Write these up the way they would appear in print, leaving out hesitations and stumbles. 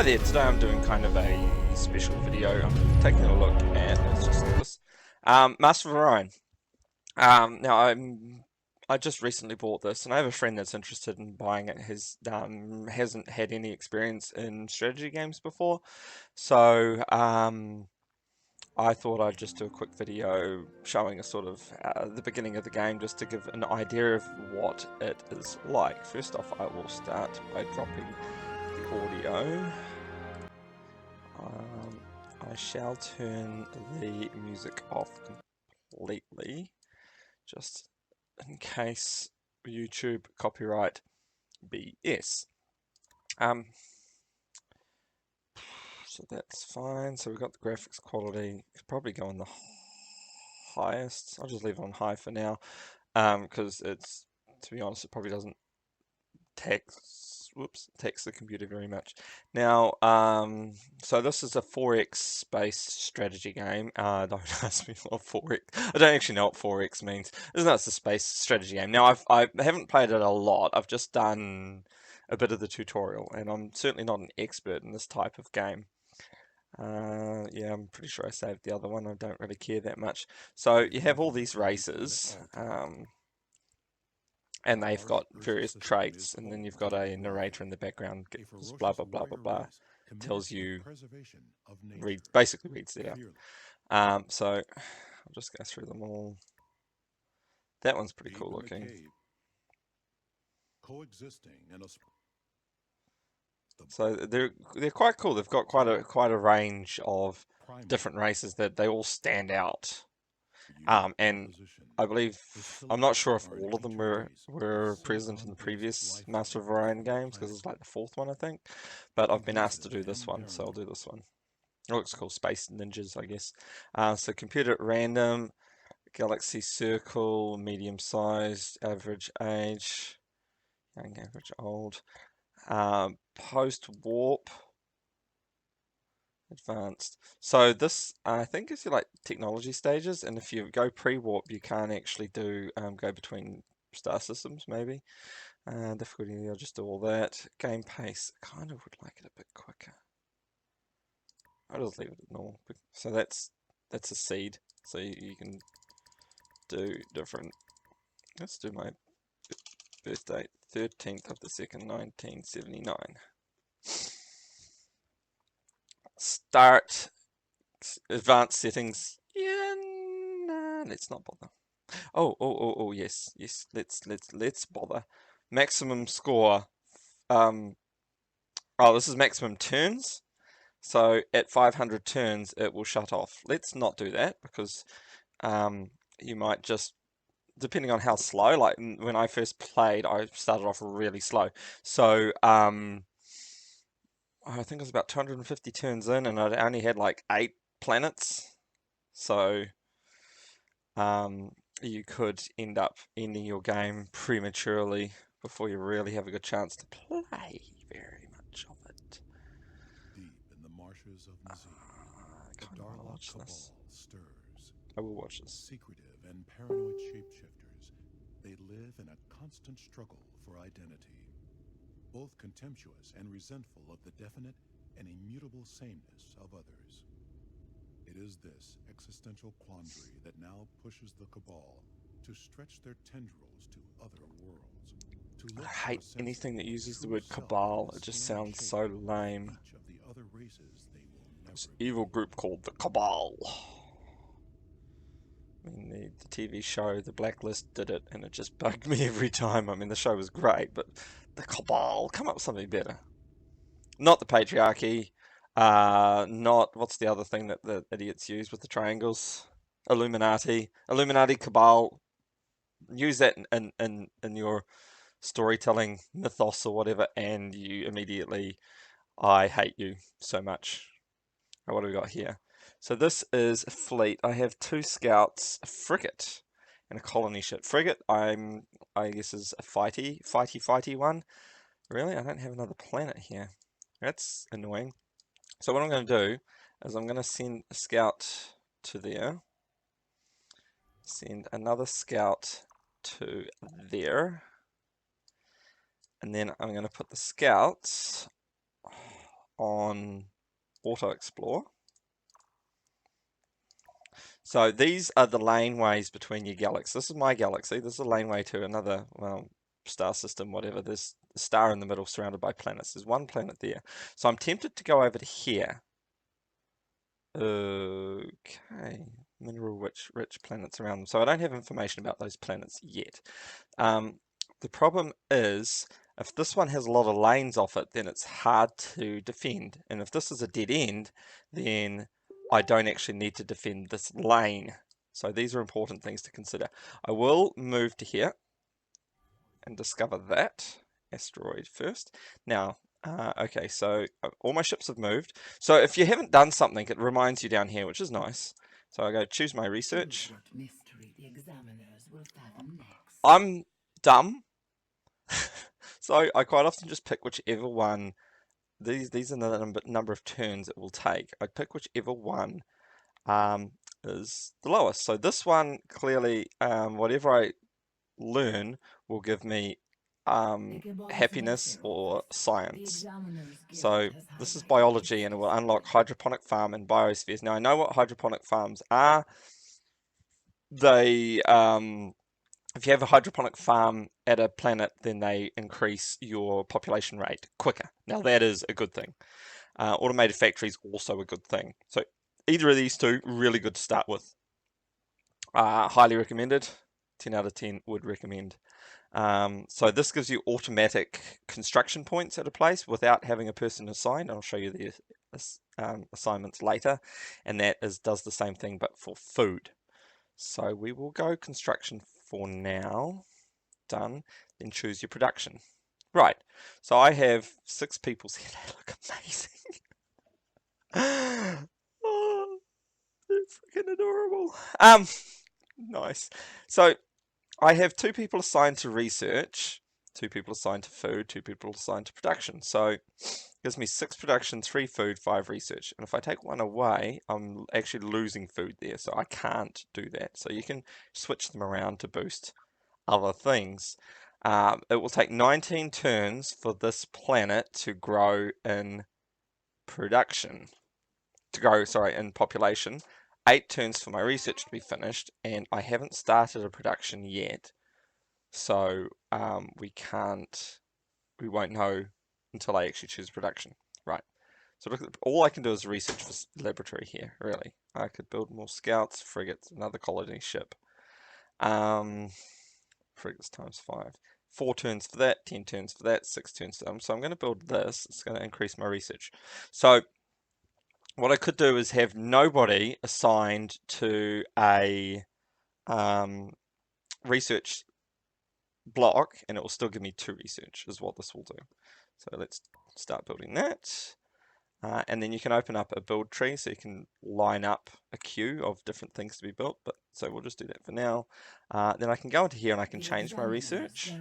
Hi there, today I'm doing kind of a special video. I'm taking a look at, let's just do this, Master of Orion. Now I just recently bought this, and I have a friend that's interested in buying it. His hasn't had any experience in strategy games before, so I thought I'd just do a quick video showing a sort of the beginning of the game, just to give an idea of what it is like. First off, I will start by dropping the audio. I shall turn the music off completely, just in case YouTube copyright BS. So that's fine. So we've got the graphics quality. Could probably go on the highest. I'll just leave it on high for now, because it's, to be honest, it probably doesn't tax the computer very much. Now, so this is a 4X based strategy game. Don't ask me what 4X. I don't actually know what 4X means. Isn't that, it's a space strategy game? Now, I haven't played it a lot. I've just done a bit of the tutorial, and I'm certainly not an expert in this type of game. Yeah, I'm pretty sure I saved the other one. I don't really care that much. So you have all these races. And they've got various traits, and then you've got a narrator in the background, blah blah blah blah blah, tells you, basically reads it out. So I'll just go through them all. That one's pretty cool looking. So they're quite cool. They've got quite a range of different races that they all stand out. And I believe, I'm not sure if all of them were present in the previous Master of Orion games, because it's like the fourth one, I think. But I've been asked to do this one, so I'll do this one. It looks cool. Space Ninjas, I guess. So computer at random, galaxy circle, medium sized, average age, young, average, old, post warp, advanced. So this, I think, is your like technology stages, and if you go pre-warp, you can't actually do go between star systems. Maybe difficulty. I'll just do all that. Game pace. Kind of would like it a bit quicker. I'll just leave it at normal. So that's a seed. So you can do different. Let's do my birth date, 13th of the 2nd, 1979. Start. Advanced settings. Yeah, nah, let's not bother. Oh, yes. Let's bother. Maximum score. Oh, this is maximum turns. So at 500 turns, it will shut off. Let's not do that, because you might just, depending on how slow, like when I first played, I started off really slow. So I think it was about 250 turns in, and I only had like 8 planets. So you could end up ending your game prematurely before you really have a good chance to play very much of it. Deep in the marshes of Nazim, I kind of want to watch this. stirs. I will watch this. Secretive and paranoid shapeshifters, they live in a constant struggle for identity, both contemptuous and resentful of the definite and immutable sameness of others. It is this existential quandary that now pushes the Cabal to stretch their tendrils to other worlds. I hate anything that uses the word Cabal. It just sounds so lame. This evil group called the Cabal. I mean, the TV show, The Blacklist, did it, and it just bugged me every time. I mean, the show was great, but the Cabal, come up with something better. Not the patriarchy. Not, what's the other thing that the idiots use with the triangles? Illuminati. Illuminati, Cabal. Use that in your storytelling mythos or whatever, and you immediately, I hate you so much. What do we got here? So this is a fleet. I have 2 scouts, a frigate, and a colony ship. Frigate, I guess, is a fighty one. Really, I don't have another planet here. That's annoying. So what I'm going to do is I'm going to send a scout to there. Send another scout to there. And then I'm going to put the scouts on Auto Explore. So these are the laneways between your galaxies. This is my galaxy. This is a laneway to another, well, star system, whatever. There's a star in the middle surrounded by planets. There's one planet there. So I'm tempted to go over to here. Okay. Mineral rich planets around them. So I don't have information about those planets yet. The problem is, if this one has a lot of lanes off it, then it's hard to defend. And if this is a dead end, then I don't actually need to defend this lane. So these are important things to consider. I will move to here and discover that asteroid first. Now, okay, so all my ships have moved. So if you haven't done something, it reminds you down here, which is nice. So I go choose my research. I'm dumb. So I quite often just pick whichever one. These are the number of turns it will take. I pick whichever one is the lowest. So this one clearly, whatever I learn will give me happiness or science. So this is biology, and it will unlock hydroponic farm and biospheres. Now I know what hydroponic farms are. They if you have a hydroponic farm at a planet, then they increase your population rate quicker. Now that is a good thing. Automated factories also a good thing. So either of these two, really good to start with. Highly recommended. 10 out of 10 would recommend. So this gives you automatic construction points at a place without having a person assigned. I'll show you the assignments later. And that does the same thing but for food. So we will go construction for now. Done. Then choose your production. Right. So I have 6 peoples here. They look amazing. Oh, they're freaking adorable. Nice. So I have 2 people assigned to research, 2 people assigned to food, 2 people assigned to production. So it gives me 6 production, 3 food, 5 research. And if I take one away, I'm actually losing food there, so I can't do that. So you can switch them around to boost other things. It will take 19 turns for this planet to grow in production. In population. 8 turns for my research to be finished, and I haven't started a production yet. So we won't know until I actually choose production. Right. So look at all I can do is research for laboratory here, really. I could build more scouts, frigates, another colony ship. Frigates times 5. 4 turns for that, 10 turns for that, 6 turns for them. So I'm going to build this. It's going to increase my research. So what I could do is have nobody assigned to a research block, and it will still give me 2 research is what this will do. So let's start building that. And then you can open up a build tree, so you can line up a queue of different things to be built. But so we'll just do that for now. Then I can go into here and I can change my research.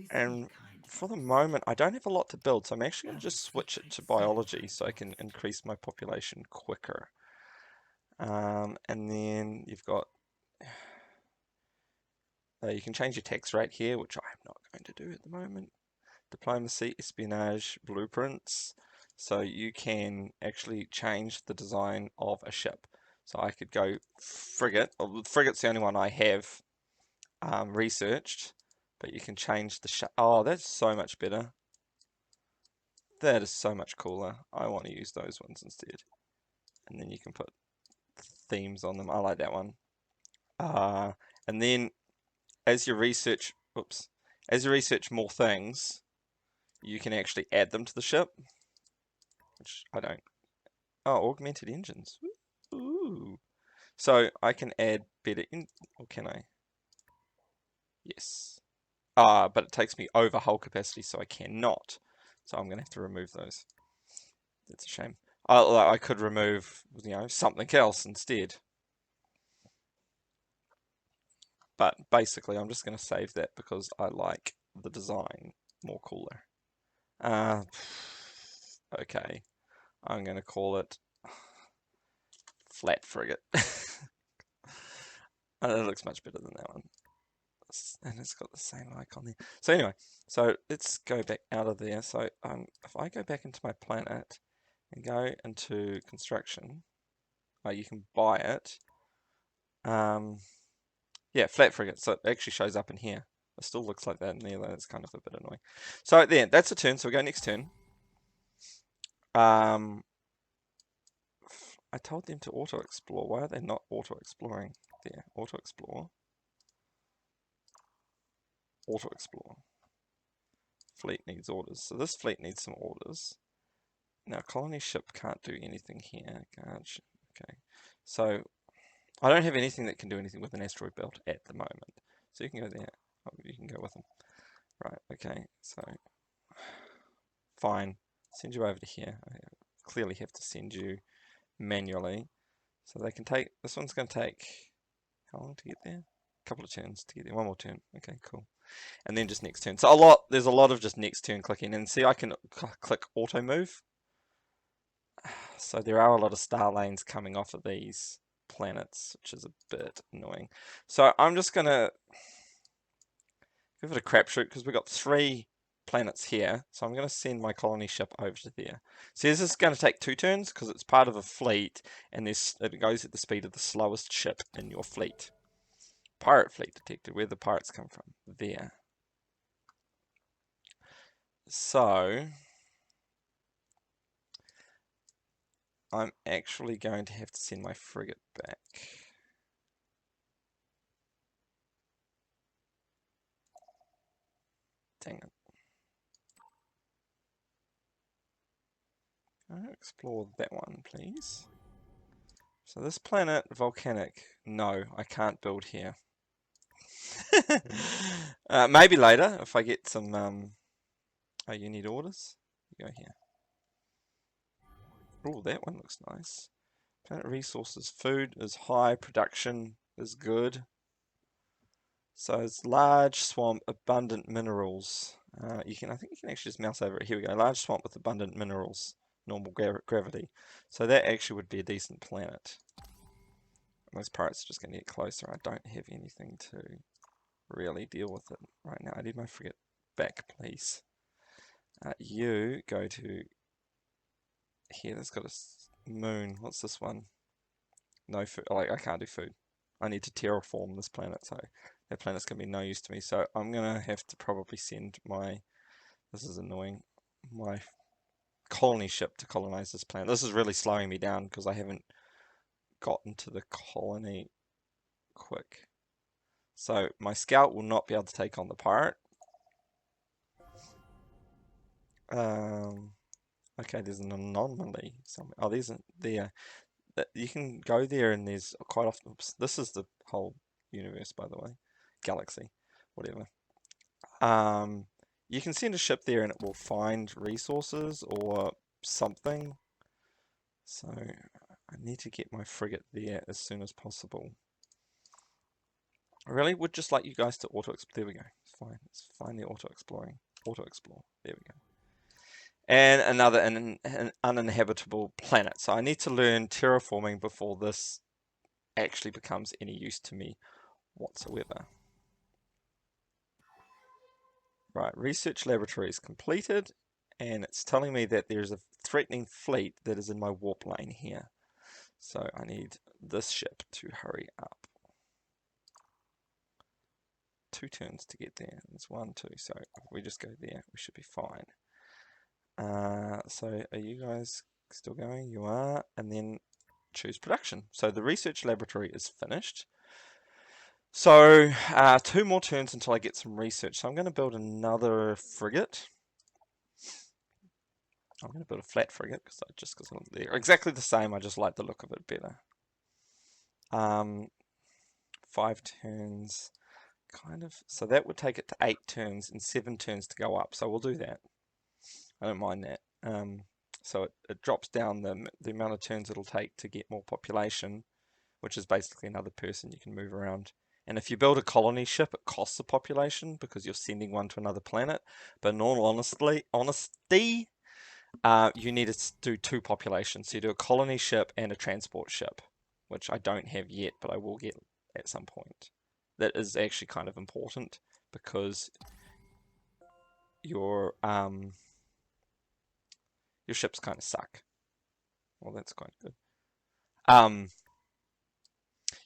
And for the moment, I don't have a lot to build, so I'm actually going to just switch it to biology so I can increase my population quicker. And then you've got you can change your tax rate here, which I'm not going to do at the moment. Diplomacy, espionage, blueprints. So you can actually change the design of a ship. So I could go frigate. Well, frigate's the only one I have researched, but you can change the ship. Oh, that's so much better. That is so much cooler. I want to use those ones instead. And then you can put themes on them. I like that one. And then as you research, as you research more things, you can actually add them to the ship, which I don't. Oh, augmented engines. Ooh. So I can add better or can I? Yes. But it takes me over hull capacity, so I cannot. So I'm gonna have to remove those. That's a shame. I could remove, something else instead. But basically, I'm just going to save that because I like the design more cooler. Okay, I'm going to call it Flat Frigate. It looks much better than that one. and it's got the same icon there. So anyway, so let's go back out of there. So if I go back into my planet and go into construction, you can buy it. Yeah, flat frigate. So it actually shows up in here. It still looks like that in there, though. It's kind of a bit annoying. So there, that's a turn. So we go next turn. I told them to auto-explore. Why are they not auto-exploring? There, auto-explore. Auto-explore. Fleet needs orders. So this fleet needs some orders. Now, colony ship can't do anything here. Okay. So I don't have anything that can do anything with an asteroid belt at the moment. So you can go there. Oh, you can go with them. Right, okay. So, fine. Send you over to here. I clearly have to send you manually. So they can take, this one's going to take, how long to get there? A couple of turns to get there. One more turn. Okay, cool. And then just next turn. So there's a lot of just next turn clicking. And see, I can click auto move. So there are a lot of star lanes coming off of these planets, which is a bit annoying. So I'm just going to give it a crapshoot because we've got 3 planets here. So I'm going to send my colony ship over to there. See, this is going to take 2 turns because it's part of a fleet and it goes at the speed of the slowest ship in your fleet. Pirate fleet detected. Where the pirates come from? There. So I'm actually going to have to send my frigate back. Dang it. I'll explore that one, please. So this planet, volcanic. No, I can't build here. Maybe later if I get some. Oh, you need orders? You go here. Oh, that one looks nice. Planet resources. Food is high. Production is good. So it's large swamp, abundant minerals. I think you can actually just mouse over it. Here we go. Large swamp with abundant minerals. Normal gravity. So that actually would be a decent planet. Those pirates are just going to get closer. I don't have anything to really deal with it right now. I need my frigate back, please. You go to here. That's got a moon. What's this one? No food. Like I can't do food. I need to terraform this planet, so that planet's gonna be no use to me. So I'm gonna have to probably send my. This is annoying. My colony ship to colonize this planet. This is really slowing me down because I haven't gotten to the colony quick. So my scout will not be able to take on the pirate. Okay, there's an anomaly somewhere. Oh, there's there. You can go there, and there's quite often. Oops, this is the whole universe, by the way, galaxy, whatever. You can send a ship there, and it will find resources or something. So I need to get my frigate there as soon as possible. I really would just like you guys to auto-explore. There we go. It's fine. It's finally auto-exploring. Auto-explore. There we go. And another an uninhabitable planet. So I need to learn terraforming before this actually becomes any use to me whatsoever. Right, research laboratory is completed, and it's telling me that there's a threatening fleet that is in my warp lane here. So I need this ship to hurry up. 2 turns to get there. There's 1, 2, so if we just go there, we should be fine. So are you guys still going? You are, and then choose production. So the research laboratory is finished. So 2 more turns until I get some research. So I'm going to build another frigate. I'm going to build a flat frigate because they're exactly the same. I just like the look of it better. 5 turns, kind of. So that would take it to 8 turns and 7 turns to go up. So we'll do that. I don't mind that. So it drops down the amount of turns it'll take to get more population, which is basically another person you can move around. And if you build a colony ship, it costs a population because you're sending one to another planet. But in all honesty, you need to do 2 populations. So you do a colony ship and a transport ship, which I don't have yet, but I will get at some point. that is actually kind of important because your ships kind of suck. Well, that's quite good.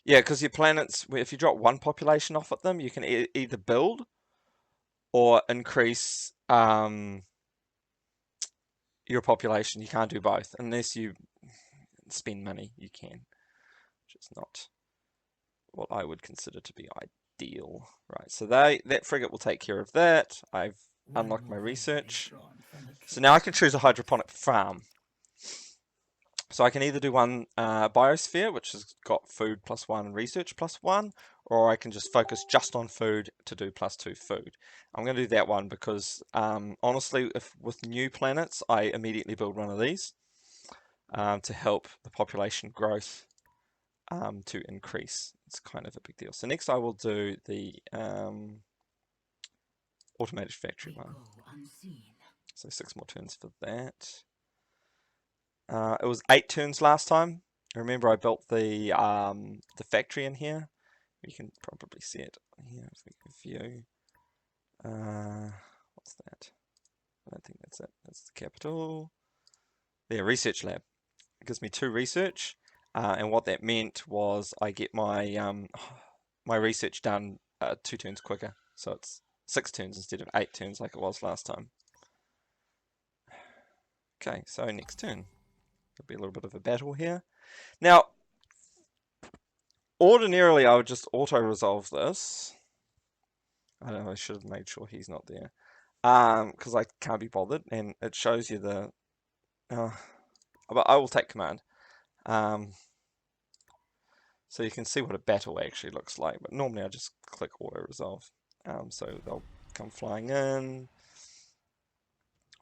Yeah, because your planets, if you drop one population off at them, you can either build or increase your population. You can't do both unless you spend money. You can, which is not what I would consider to be ideal. Right, so that frigate will take care of that. I've unlocked my research. So now I can choose a hydroponic farm. So I can either do one biosphere, which has got food +1 and research +1, or I can just focus just on food to do +2 food. I'm going to do that one because honestly, if with new planets, I immediately build one of these to help the population growth to increase. It's kind of a big deal. So next I will do the automated factory one. So 6 more turns for that. It was 8 turns last time. Remember, I built the factory in here. You can probably see it here if we view. What's that? I don't think that's it. That's the capital. There, research lab. It gives me 2 research, and what that meant was I get my my research done 2 turns quicker. So it's 6 turns instead of 8 turns like it was last time. Okay, so next turn. There'll be a little bit of a battle here. Now, ordinarily I would just auto-resolve this. I don't know, I should have made sure he's not there. Because I can't be bothered, and it shows you the... but I will take command. So you can see what a battle actually looks like, but normally I just click auto-resolve. So they'll come flying in.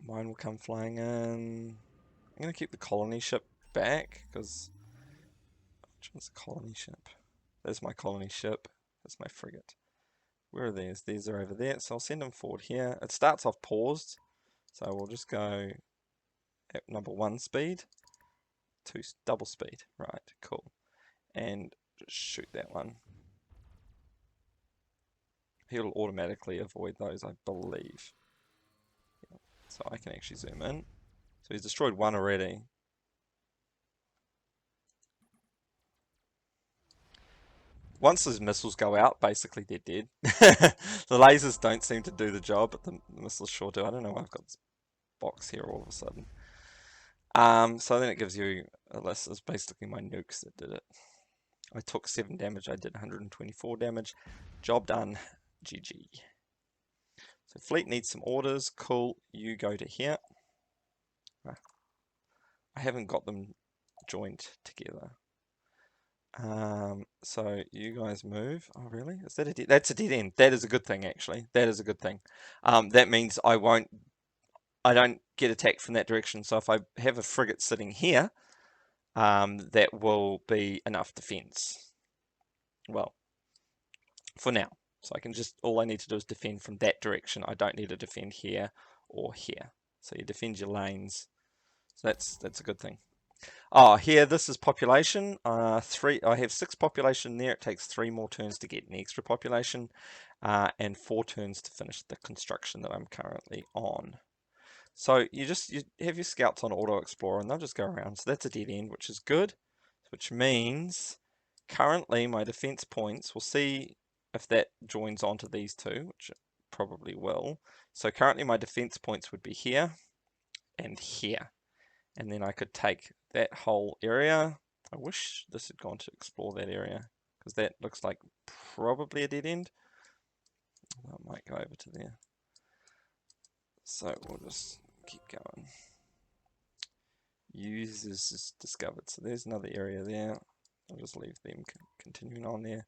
Mine will come flying in. I'm going to keep the colony ship back, because... Which one's the colony ship? There's my colony ship. That's my frigate. Where are these? These are over there. So I'll send them forward here. It starts off paused. So we'll just go at number 1 speed. 2 double speed. Right, cool. And just shoot that one. He'll automatically avoid those, I believe. So I can actually zoom in. So he's destroyed 1 already. Once his missiles go out, basically they're dead. The lasers don't seem to do the job, but the missiles sure do. I don't know why I've got this box here all of a sudden. So then it gives you a list. It's basically my nukes that did it. I took 7 damage, I did 124 damage. Job done. GG. So fleet needs some orders. Cool. You go to here. I haven't got them joined together. So you guys move. Oh, really? Is that a dead? That's a dead end. That is a good thing, actually. That is a good thing. That means I don't get attacked from that direction. So if I have a frigate sitting here, that will be enough defense. Well, for now. So I can just, all I need to do is defend from that direction. I don't need to defend here or here. So you defend your lanes. So that's a good thing. Oh, here, this is population. 3. I have 6 population there. It takes 3 more turns to get an extra population, and 4 turns to finish the construction that I'm currently on. So you have your scouts on auto explorer, and they'll just go around. So that's a dead end, which is good. Which means currently my defense points. We'll see if that joins onto these 2, which it probably will. So currently my defense points would be here and here. And then I could take that whole area. I wish this had gone to explore that area, because that looks like probably a dead end. I might go over to there. So we'll just keep going. Users is discovered. So there's another area there. I'll just leave them continuing on there.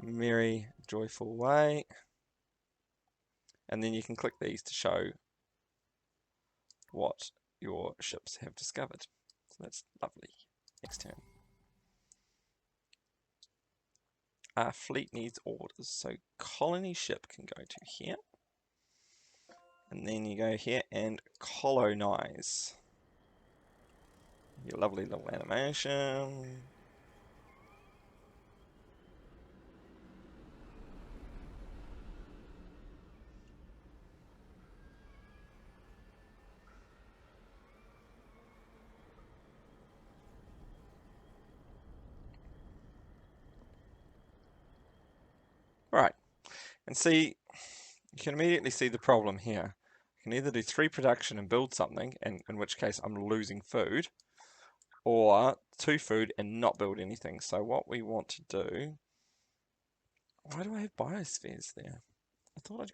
Merry, joyful way. And then you can click these to show what your ships have discovered. So that's lovely. Next turn. Fleet needs orders. So colony ship can go to here. And then you go here and colonize. Your lovely little animation. And see, you can immediately see the problem here. I can either do 3 production and build something, and in which case I'm losing food, or 2 food and not build anything. So what we want to do, why do I have biospheres there? I thought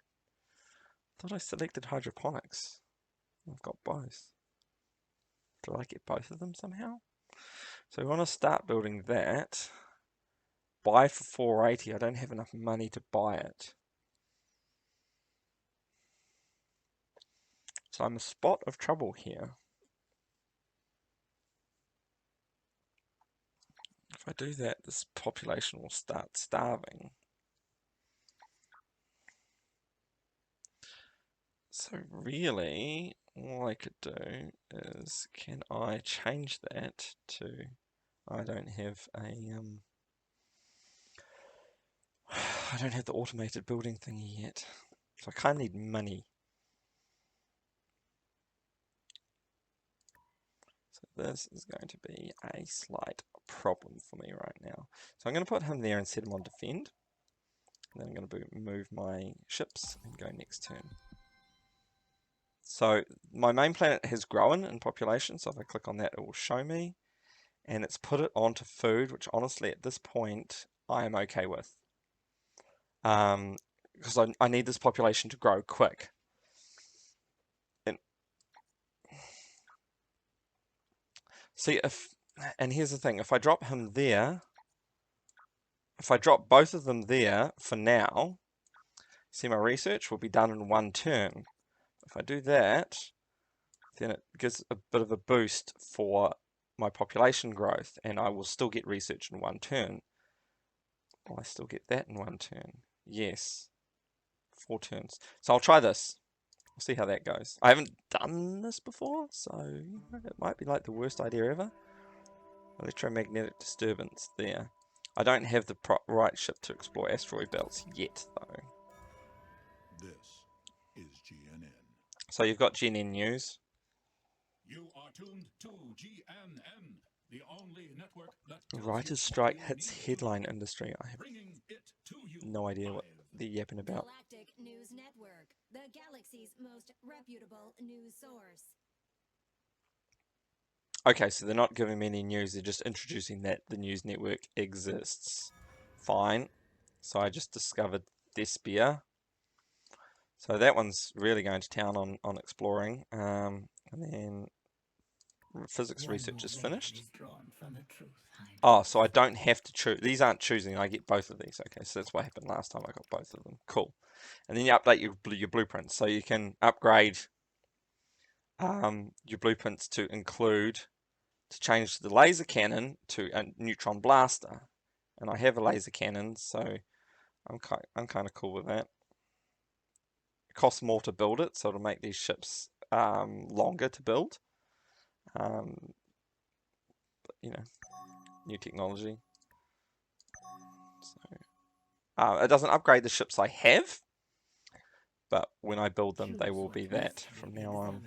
I selected hydroponics. I've got both. Did I get both of them somehow? So we want to start building that. Buy for 480. I don't have enough money to buy it. So I'm a spot of trouble here. If I do that, this population will start starving. So really, all I could do is, can I change that to, I don't have a, I don't have the automated building thing yet. So I kind of need money. So this is going to be a slight problem for me right now. So I'm going to put him there and set him on defend. And then I'm going to move my ships and go next turn. So my main planet has grown in population, so if I click on that it will show me. And it's put it onto food, which honestly at this point I am okay with. Because I need this population to grow quick. See, and here's the thing, if I drop him there, if I drop both of them there for now, see, my research will be done in 1 turn. If I do that, then it gives a bit of a boost for my population growth, and I will still get research in 1 turn. Will I still get that in 1 turn? Yes. 4 turns. So I'll try this. We'll see how that goes. I haven't done this before, so it might be like the worst idea ever. Electromagnetic disturbance there. I don't have the right ship to explore asteroid belts yet, though. This is GNN. So you've got GNN News. You are tuned to GNN, the only network that Writer's strike hits headline industry. I have no idea what they're yapping about. Galactic News Network, the galaxy's most reputable news source. Okay, so they're not giving me any news, they're just introducing that the news network exists. Fine. So I just discovered Thespia. So that one's really going to town on exploring. And then physics research is finished. Oh, so I don't have to choose. These aren't choosing. I get both of these. Okay, so that's what happened last time. I got both of them. Cool. And then you update your blueprints. So you can upgrade your blueprints to include, to change the laser cannon to a neutron blaster. And I have a laser cannon, so I'm kind of cool with that. It costs more to build it, so it'll make these ships longer to build. But, you know, new technology. So it doesn't upgrade the ships I have, but when I build them, they will be that from now on.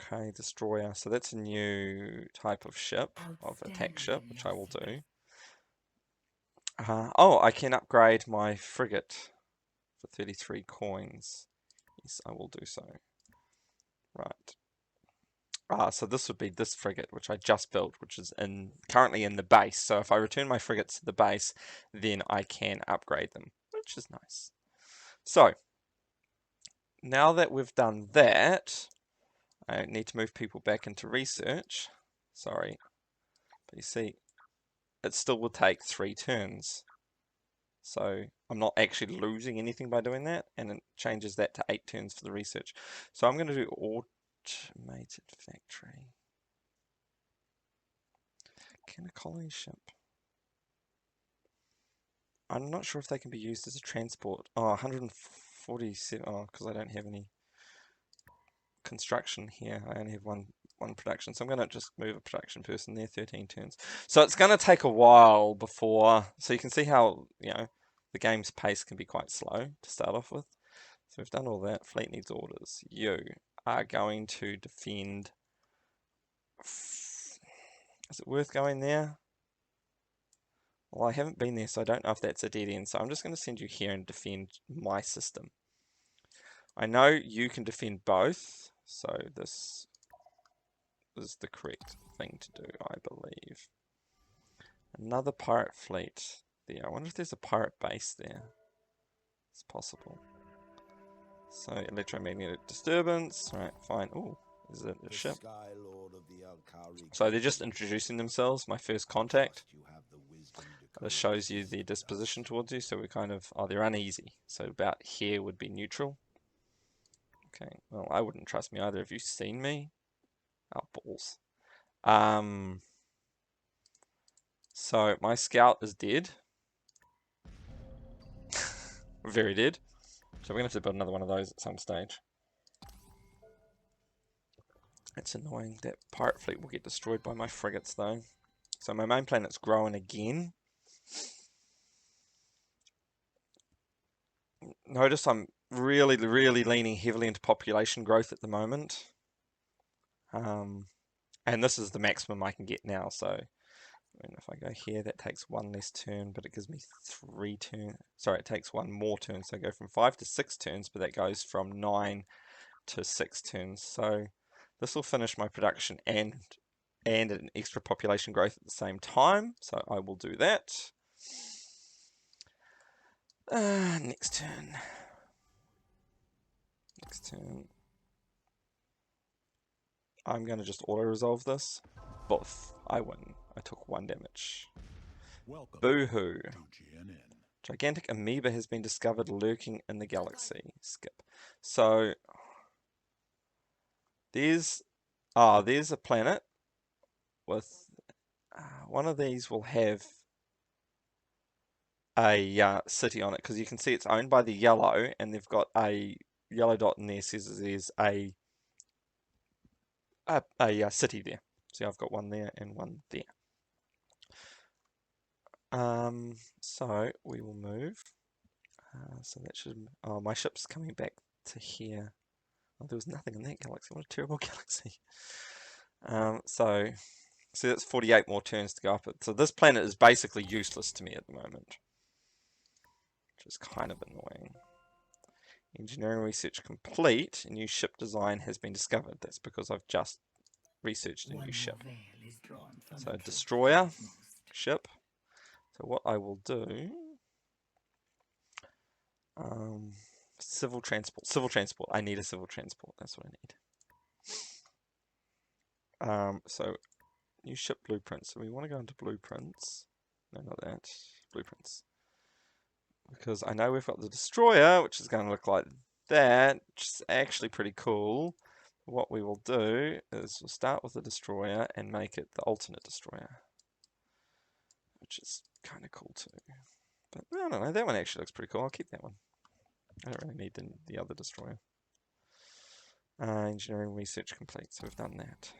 Okay, destroyer. So that's a new type of ship, of attack ship, which I will do. Oh, I can upgrade my frigate for 33 coins. Yes, I will do so. Right. So this would be this frigate, which I just built, which is currently in the base. So if I return my frigates to the base, then I can upgrade them, which is nice. So now that we've done that, I need to move people back into research. Sorry. But you see, it still will take 3 turns. So I'm not actually losing anything by doing that, and it changes that to 8 turns for the research. So I'm going to do automated factory. Can a colony ship? I'm not sure if they can be used as a transport. Oh, 147. Oh, because I don't have any construction here. I only have one production. So I'm going to just move a production person there, 13 turns. So it's going to take a while before, so you can see how, the game's pace can be quite slow to start off with. So we've done all that. Fleet needs orders. You are going to defend. Is it worth going there? Well, I haven't been there, so I don't know if that's a dead end. So I'm just going to send you here and defend my system. I know you can defend both, so this is the correct thing to do, I believe. Another pirate fleet there. I wonder if there's a pirate base there. It's possible. So electromagnetic disturbance. Right, fine. Oh, is it a ship? So they're just introducing themselves. My first contact. This shows you their disposition towards you. So we're kind of, oh, they're uneasy. So about here would be neutral. Okay, well, I wouldn't trust me either. Have you seen me? Oh, balls. So my scout is dead. Very dead. So we're going to have to build another one of those at some stage. It's annoying. That pirate fleet will get destroyed by my frigates though. So my main planet's growing again. Notice I'm really leaning heavily into population growth at the moment. And this is the maximum I can get now. So if I go here, that takes one less turn, but it gives me 3 turns. Sorry, it takes one more turn. So I go from 5 to 6 turns, but that goes from 9 to 6 turns. So this will finish my production and an extra population growth at the same time. So I will do that. Next turn. Next turn. I'm going to just auto-resolve this. Boof. I win. I took 1 damage. Boo-hoo. Gigantic amoeba has been discovered lurking in the galaxy. Skip. So, there's a planet with... one of these will have a city on it, because you can see it's owned by the yellow, and they've got a yellow dot in there says there's a city there. See, I've got one there and one there. So we will move. So that should. Oh, my ship's coming back to here. Oh, there was nothing in that galaxy. What a terrible galaxy. So that's 48 more turns to go up it. So this planet is basically useless to me at the moment, which is kind of annoying. Engineering research complete. A new ship design has been discovered. That's because I've just researched a new ship. So destroyer, ship. So what I will do, civil transport. I need a civil transport. That's what I need. So new ship blueprints. So we want to go into blueprints. No, not that. Blueprints. Because I know we've got the destroyer, which is going to look like that, which is actually pretty cool. What we will do is we'll start with the destroyer and make it the alternate destroyer, which is kind of cool too. But I don't know, that one actually looks pretty cool. I'll keep that one. I don't really need the other destroyer. Engineering research complete, so we've done that.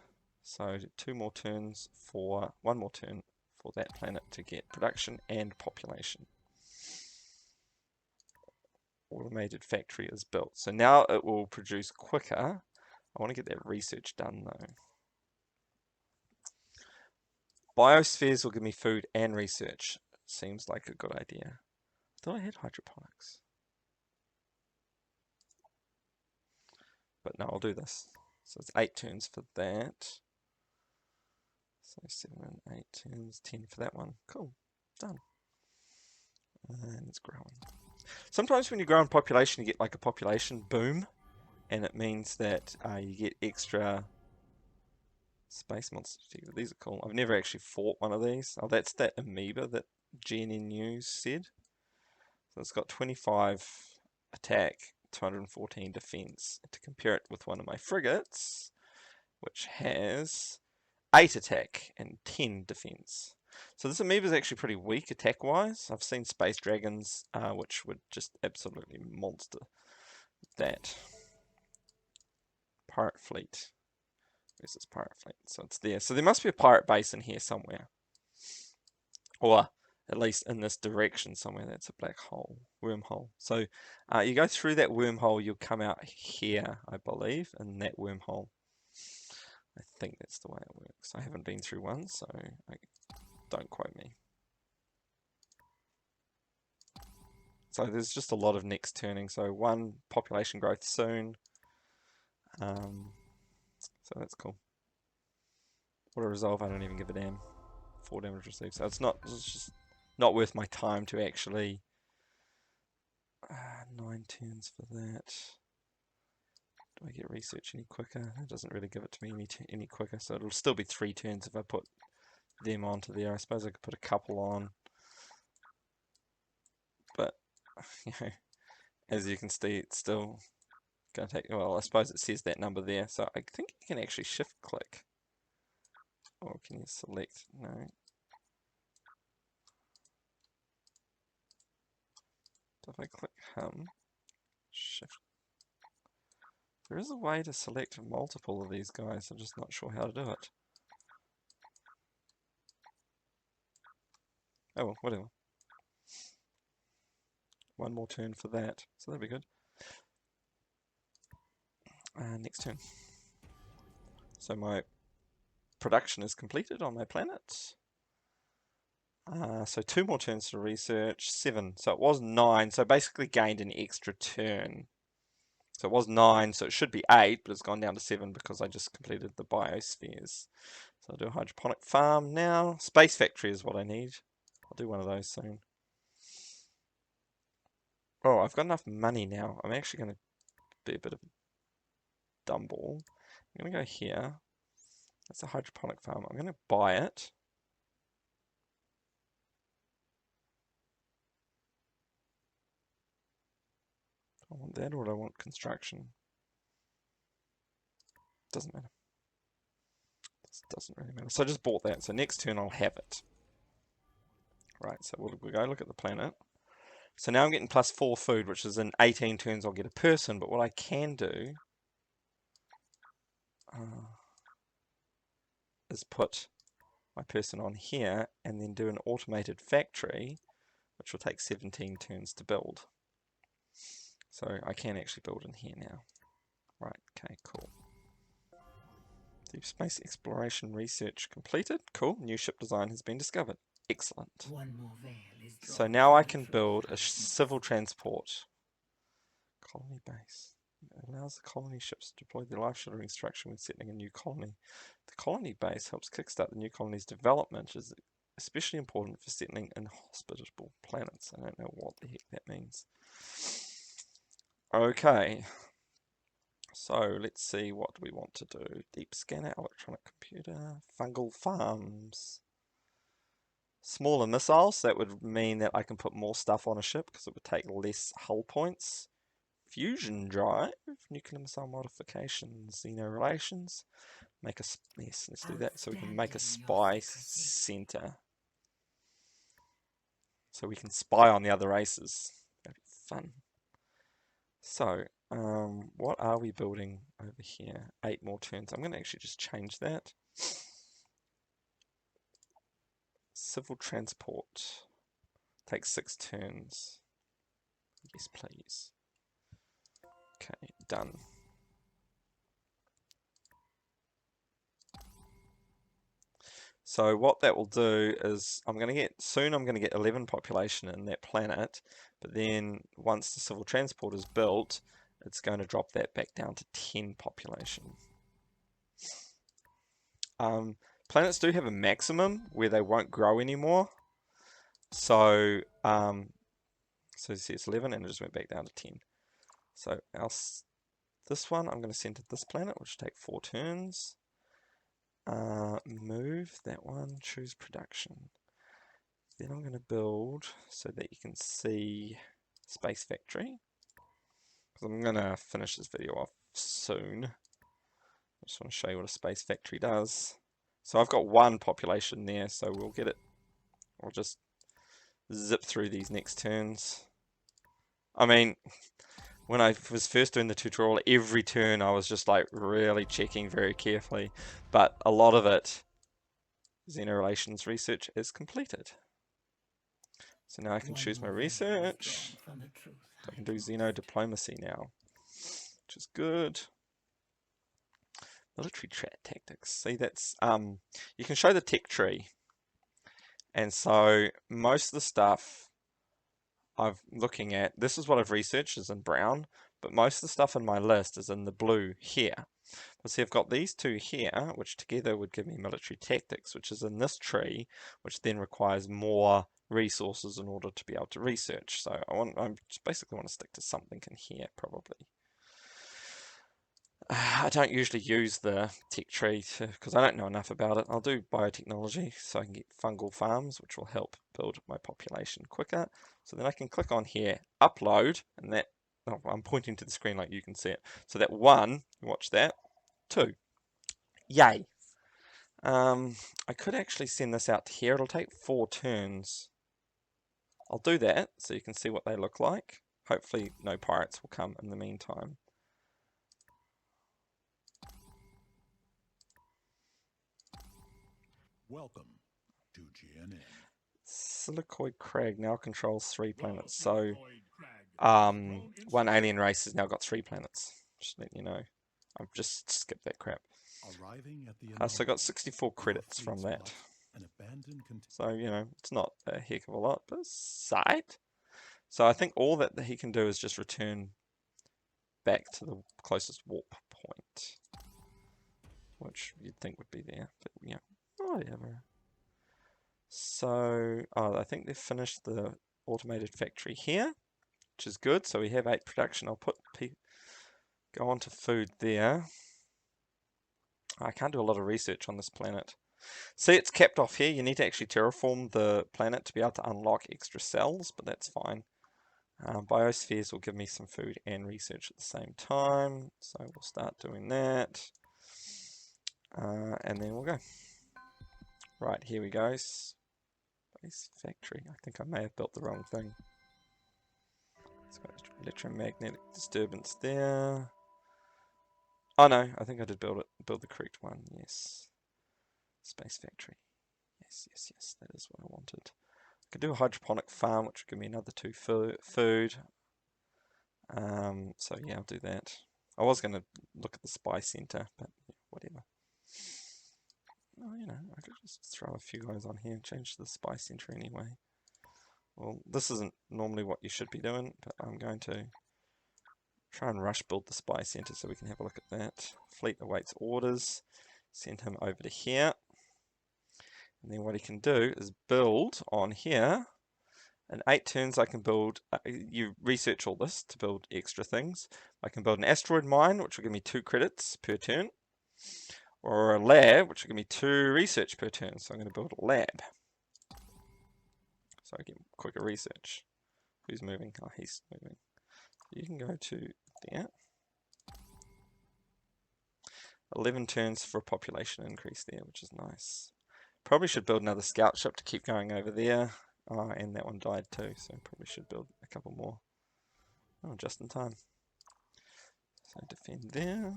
So 2 more turns for 1 more turn for that planet to get production and population. Automated factory is built. So now it will produce quicker. I want to get that research done though. Biospheres will give me food and research. Seems like a good idea. I thought I had hydroponics. But no, I'll do this. So it's 8 turns for that. So 7, 8 turns, 10 for that one. Cool. Done. And it's growing. Sometimes when you grow in population, you get like a population boom. And it means that you get extra space monsters. These are cool. I've never actually fought one of these. Oh, that's that amoeba that GNN News said. So it's got 25 attack, 214 defense. To compare it with one of my frigates, which has 8 attack and 10 defense. So this amoeba is actually pretty weak attack-wise. I've seen space dragons, which would just absolutely monster that. Pirate fleet. Where's this pirate fleet? So it's there. So there must be a pirate base in here somewhere. Or at least in this direction somewhere. That's a black hole, wormhole. So you go through that wormhole, you'll come out here, I believe, in that wormhole. I think that's the way it works. I haven't been through one, so don't quote me. So there's just a lot of next turning. So 1 population growth soon. So that's cool. What a resolve, I don't even give a damn. 4 damage received. So it's just not worth my time to actually 9 turns for that. Do I get research any quicker? It doesn't really give it to me any quicker, so it'll still be 3 turns if I put them onto there. I suppose I could put a couple on. But, you know, as you can see, it's still going to take, well, I suppose it says that number there, so I think you can actually shift click. Or can you select? No. If I click him, shift. There is a way to select multiple of these guys, I'm just not sure how to do it. Oh well, whatever. 1 more turn for that, so that'd be good. Next turn. So my production is completed on my planet. So 2 more turns to research, 7. So it was 9, so basically gained an extra turn. So it was 9, so it should be 8, but it's gone down to 7 because I just completed the biospheres. So I'll do a hydroponic farm now. Space factory is what I need. I'll do one of those soon. Oh, I've got enough money now. I'm actually going to be a bit of a dumbball. I'm going to go here. That's a hydroponic farm. I'm going to buy it. I want that, or do I want construction? Doesn't matter. This doesn't really matter. So I just bought that. So next turn I'll have it. Right, so we'll go look at the planet. So now I'm getting +4 food, which is in 18 turns I'll get a person. But what I can do is put my person on here and then do an automated factory, which will take 17 turns to build. So I can actually build in here now. Right, okay, cool. Deep space exploration research completed. Cool, new ship design has been discovered. Excellent. So now I can build a civil transport colony base. It allows the colony ships to deploy their life-sharing structure when settling a new colony. The colony base helps kickstart the new colony's development, is especially important for settling inhospitable planets. I don't know what the heck that means. Okay. So let's see, what do we want to do? Deep scanner, electronic computer, fungal farms. Smaller missiles, that would mean that I can put more stuff on a ship because it would take less hull points. Fusion drive, nuclear missile modification, xeno relations. Make a, yes, let's do that. So we can make a spy center. So we can spy on the other races. That'd be fun. So, what are we building over here? 8 more turns. I'm going to actually just change that. Civil transport. Takes 6 turns. Yes, please. Okay, done. So what that will do is I'm going to get 11 population in that planet, but then once the civil transport is built, it's going to drop that back down to 10 population. Planets do have a maximum where they won't grow anymore. So, so you see it's 11 and it just went back down to 10. So this one I'm going to send to this planet, which will take 4 turns. Move that one, choose production. Then I'm going to build so that you can see Space Factory. Because I'm going to finish this video off soon. I just want to show you what a Space Factory does. So I've got 1 population there, so we'll get it. I'll just zip through these next turns. I mean, when I was first doing the tutorial, every turn I was just like really checking very carefully. But a lot of it, Xeno Relations research is completed. So now I can choose my research. I can do Xeno Diplomacy now, which is good. Military tactics. See, that's you can show the tech tree, and so most of the stuff I'm looking at, this is what I've researched is in brown, but most of the stuff in my list is in the blue here. Let's see, I've got these two here, which together would give me military tactics, which is in this tree, which then requires more resources in order to be able to research. So I just basically want to stick to something in here, probably. I don't usually use the tech tree because I don't know enough about it. I'll do biotechnology so I can get fungal farms, which will help build my population quicker. So then I can click on here, upload, and that, oh, I'm pointing to the screen like you can see it. So that 1, watch that, 2. Yay. I could actually send this out to here. It'll take 4 turns. I'll do that so you can see what they look like. Hopefully no pirates will come in the meantime. Welcome to GNN. Silicoid Crag now controls 3 planets. So, Silicoid Crag. one alien race has now got 3 planets. Just letting you know. I've just skipped that crap. Arriving at the So I got 64 credits from that. So, you know, it's not a heck of a lot, but sight. So I think all that he can do is just return back to the closest warp point, which you'd think would be there, but yeah, whatever. So, I think they've finished the automated factory here, which is good. So we have 8 production. I'll go on to food there. I can't do a lot of research on this planet. See, it's capped off here. You need to actually terraform the planet to be able to unlock extra cells, but that's fine. Biospheres will give me some food and research at the same time, so we'll start doing that. And then we'll go. Right, here we go. Space factory. I think I may have built the wrong thing. It's got electromagnetic disturbance there. Oh no, I think I did build the correct one. Yes. Space factory. Yes, yes, yes. That is what I wanted. I could do a hydroponic farm, which would give me another 2 food. So yeah, I'll do that. I was going to look at the spy center, but yeah, whatever. Oh, you know, I could just throw a few guys on here and change to the spy center anyway. Well, this isn't normally what you should be doing, but I'm going to try and rush build the spy center so we can have a look at that. Fleet awaits orders. Send him over to here. And then what he can do is build on here. In 8 turns I can build, you research all this to build extra things. I can build an asteroid mine, which will give me 2 credits per turn. Or a lab, which will give me 2 research per turn. So I'm going to build a lab. So I get quicker research. Who's moving? Oh, he's moving. You can go to there. 11 turns for a population increase there, which is nice. Probably should build another scout ship to keep going over there. Oh, and that one died too, so probably should build a couple more. Oh, just in time. So defend there.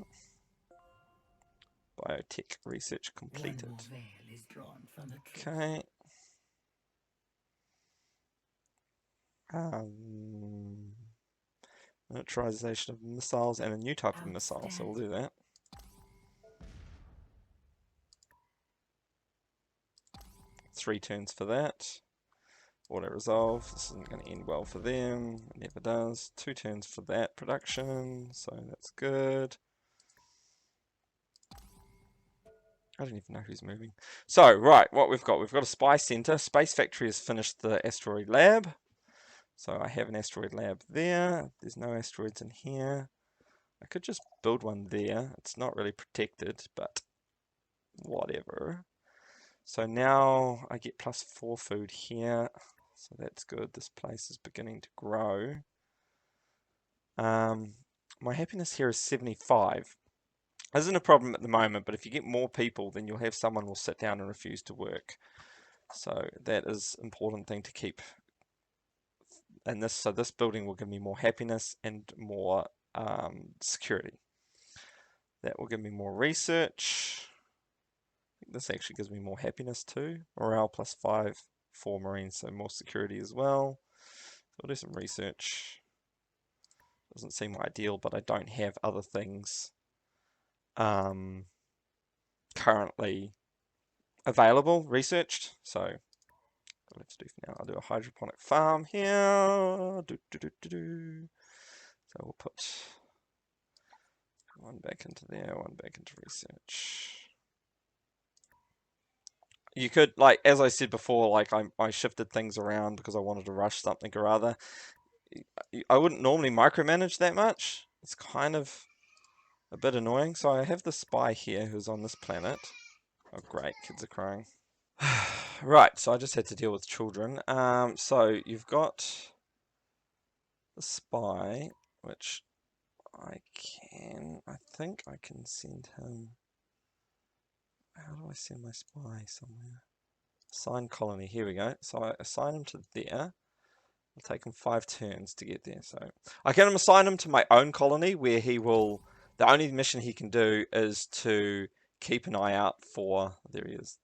Biotech research completed. Okay. Miniaturization of missiles and a new type of missile, so we'll do that. Three turns for that. Auto resolve. This isn't going to end well for them. It never does. 2 turns for that production, so that's good. I don't even know who's moving. So, right, what we've got a spy center. Space Factory has finished the asteroid lab. So I have an asteroid lab there. There's no asteroids in here. I could just build one there. It's not really protected, but whatever. So now I get +4 food here. So that's good. This place is beginning to grow. My happiness here is 75. Isn't a problem at the moment, but if you get more people, then you'll have someone will sit down and refuse to work. So that is an important thing to keep. And so this building will give me more happiness and more security. That will give me more research. I think this actually gives me more happiness too. Morale +5 for Marines, so more security as well. So I'll do some research. Doesn't seem ideal, but I don't have other things currently available, researched, so what I have to do for now. I'll do a hydroponic farm here. So we'll put one back into there, one back into research. You could, like, as I said before, like I shifted things around because I wanted to rush something or other. I wouldn't normally micromanage that much. It's kind of a bit annoying. So I have the spy here who's on this planet. Oh great, kids are crying. Right, so I just had to deal with children. So you've got the spy, which I think I can send him. How do I send my spy somewhere? Assign colony, here we go. So I assign him to there. It'll take him 5 turns to get there. So I can assign him to my own colony where he will, the only mission he can do is to keep an eye out for, there he is.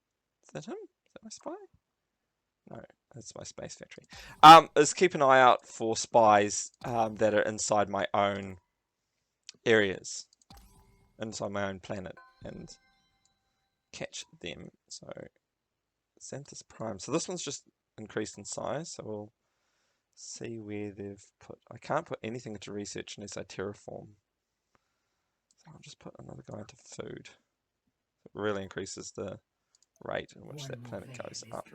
Is that him? Is that my spy? No, that's my space factory. Is keep an eye out for spies that are inside my own areas, inside my own planet, and catch them. So Xanthus Prime. So this one's just increased in size. So we'll see where they've put. I can't put anything into research unless I terraform. So I'll just put another guy into food. It really increases the rate in which that planet goes up.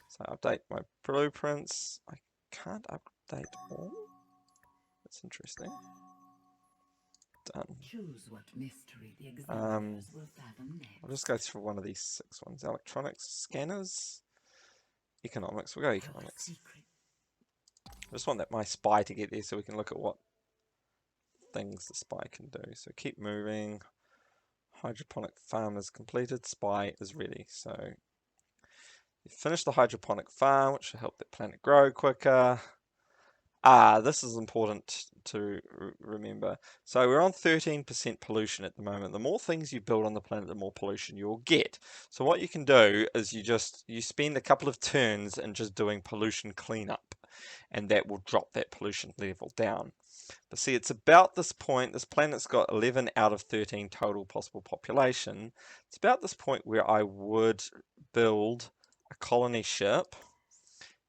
So I update my blueprints. I can't update all. That's interesting. Done. I'll just go through one of these 6 ones. Electronics, scanners, economics. We'll go economics. I just want my spy to get there so we can look at what things the spy can do. So keep moving. Hydroponic farm is completed. Spy is ready. So you finish the hydroponic farm, which will help the planet grow quicker. This is important to remember. So we're on 13% pollution at the moment. The more things you build on the planet, the more pollution you'll get. So what you can do is you spend a couple of turns in just doing pollution cleanup, and that will drop that pollution level down. But see, it's about this point, this planet's got 11 out of 13 total possible population. It's about this point where I would build a colony ship,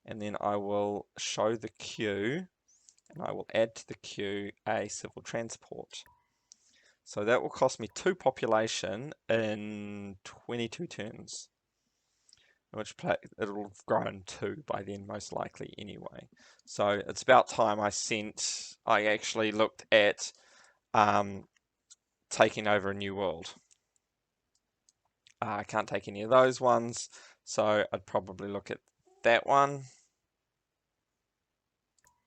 and then I will show the queue, and I will add to the queue a civil transport. So that will cost me 2 population in 22 turns, in which it'll have grown 2 by then, most likely anyway. So it's about time I actually looked at taking over a new world. I can't take any of those ones, so I'd probably look at that one.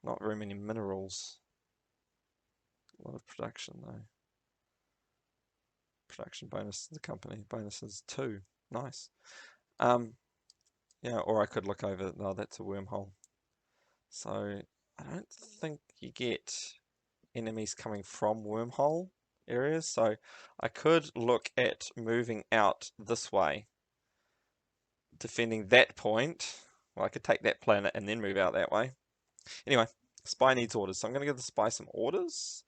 Not very many minerals. A lot of production though. Production bonus to the company. Bonuses 2. Nice. Yeah, or I could look over, no, that's a wormhole. So I don't think you get enemies coming from wormhole areas. So I could look at moving out this way, defending that point. Well, I could take that planet and then move out that way. Anyway, spy needs orders. So I'm going to give the spy some orders.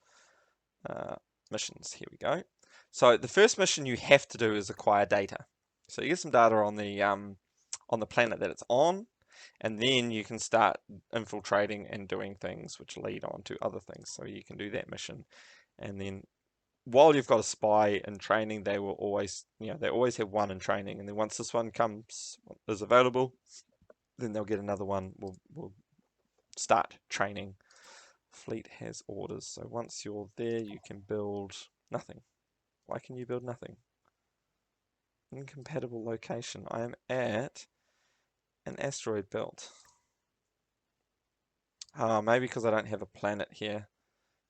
Missions, here we go. So the first mission you have to do is acquire data. So you get some data on the planet that it's on, and then you can start infiltrating and doing things which lead on to other things. So you can do that mission, and then while you've got a spy in training, they will always, they always have one in training, and then once this one is available, then they'll get another one. We'll start training. Fleet has orders. So once you're there, you can build nothing. Why can you build nothing? Incompatible location. I am at an asteroid belt. Maybe because I don't have a planet here.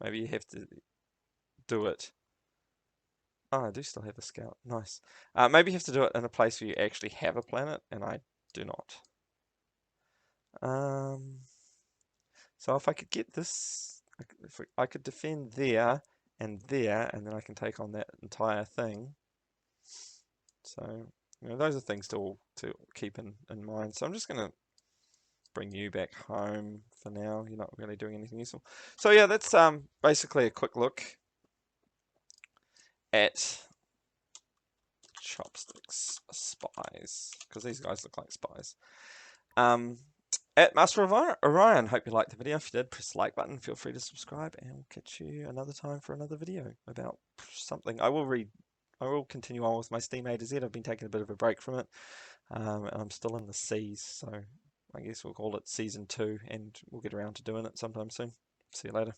Maybe you have to do it. Oh, I do still have a scout. Nice. Maybe you have to do it in a place where you actually have a planet, and I do not. So if I could get this, if I could defend there, and then I can take on that entire thing. So, those are things to keep in mind. So I'm just going to bring you back home for now. You're not really doing anything useful. So yeah, that's basically a quick look at Chopstyx spies, because these guys look like spies. at Master of Orion. Hope you liked the video. If you did, press the like button. Feel free to subscribe, and we'll catch you another time for another video about something. I will continue on with my Steam A to Z. I've been taking a bit of a break from it, and I'm still in the C's, so I guess we'll call it Season 2, and we'll get around to doing it sometime soon. See you later.